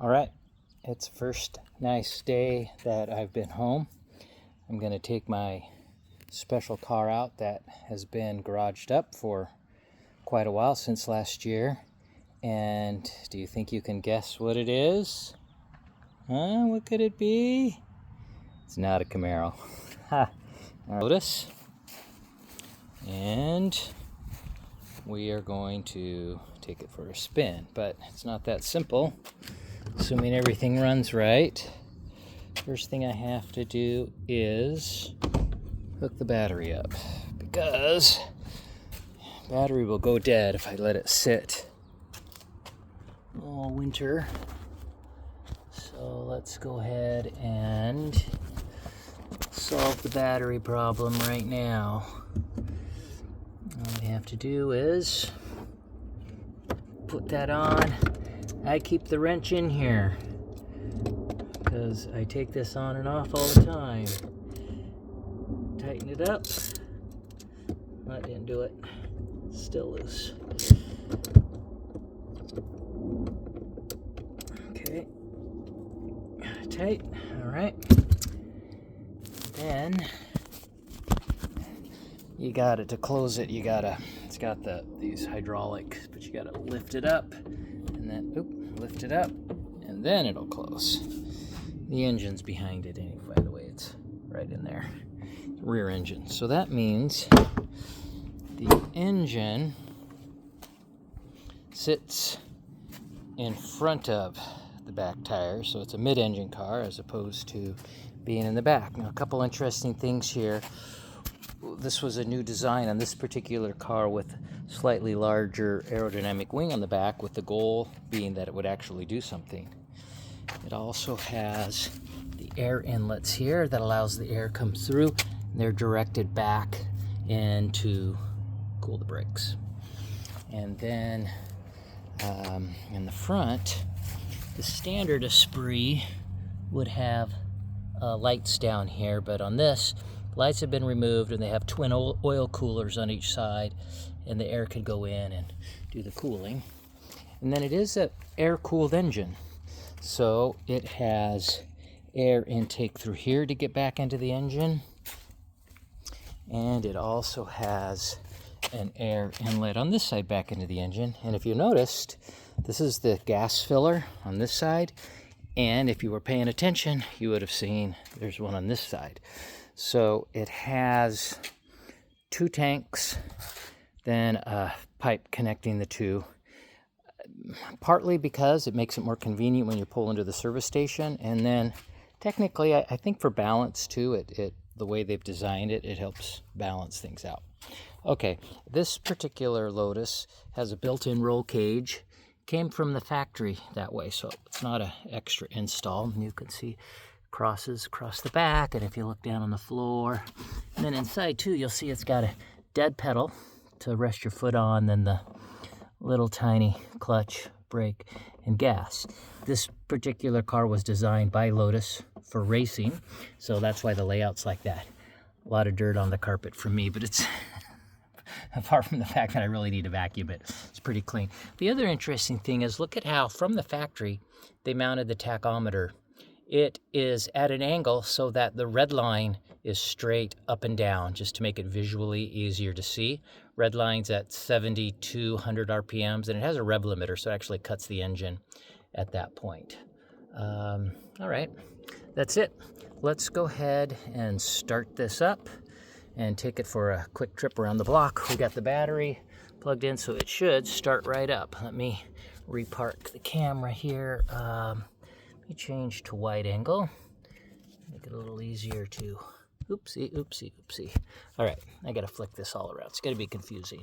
All right, it's the first nice day that I've been home. I'm going to take my special car out that has been garaged up for quite a while, since last year. And do you think you can guess what it is? Huh? What could it be? It's not a Camaro. Ha! Lotus. And we are going to take it for a spin, but it's not that simple. Assuming everything runs right, first thing I have to do is hook the battery up, because battery will go dead if I let it sit all winter. So let's go ahead and solve the battery problem right now. All we have to do is put that on. I keep the wrench in here because I take this on and off all the time. Tighten it up. That didn't do it. Still loose. Okay. Tight. All right. Then you got it to close it. It's got these hydraulics, but you got to lift it up, and then lift it up, and then it'll close. The engine's behind it anyway. By the way, it's right in there. Rear engine. So that means the engine sits in front of the back tire, so it's a mid-engine car as opposed to being in the back. Now, a couple interesting things here. This was a new design on this particular car with slightly larger aerodynamic wing on the back, with the goal being that it would actually do something. It also has the air inlets here that allows the air come through. They're directed back in to cool the brakes. And then in the front, the standard Esprit would have lights down here, but on this, lights have been removed, and they have twin oil coolers on each side, and the air could go in and do the cooling. And then it is an air-cooled engine, so it has air intake through here to get back into the engine, and it also has an air inlet on this side back into the engine. And if you noticed, this is the gas filler on this side, and if you were paying attention, you would have seen there's one on this side. So it has two tanks, then a pipe connecting the two, partly because it makes it more convenient when you pull into the service station, and then technically I think for balance too, the way they've designed it, it helps balance things out. Okay, this particular Lotus has a built-in roll cage. Came from the factory that way, so it's not an extra install. And you can see crosses across the back, and if you look down on the floor, and then inside too, you'll see it's got a dead pedal to rest your foot on, then the little tiny clutch, brake, and gas. This particular car was designed by Lotus for racing, so that's why the layout's like that. A lot of dirt on the carpet for me, but it's apart from the fact that I really need to vacuum it, it's pretty clean. The other interesting thing is, look at how from the factory they mounted the tachometer. It is at an angle so that the red line is straight up and down, just to make it visually easier to see. Red line's at 7,200 RPMs, and it has a rev limiter, so it actually cuts the engine at that point. All right, that's it. Let's go ahead and start this up and take it for a quick trip around the block. We got the battery plugged in, so it should start right up. Let me repark the camera here. Let me change to wide angle. Make it a little easier to, oopsie. All right, I gotta flick this all around. It's gonna be confusing.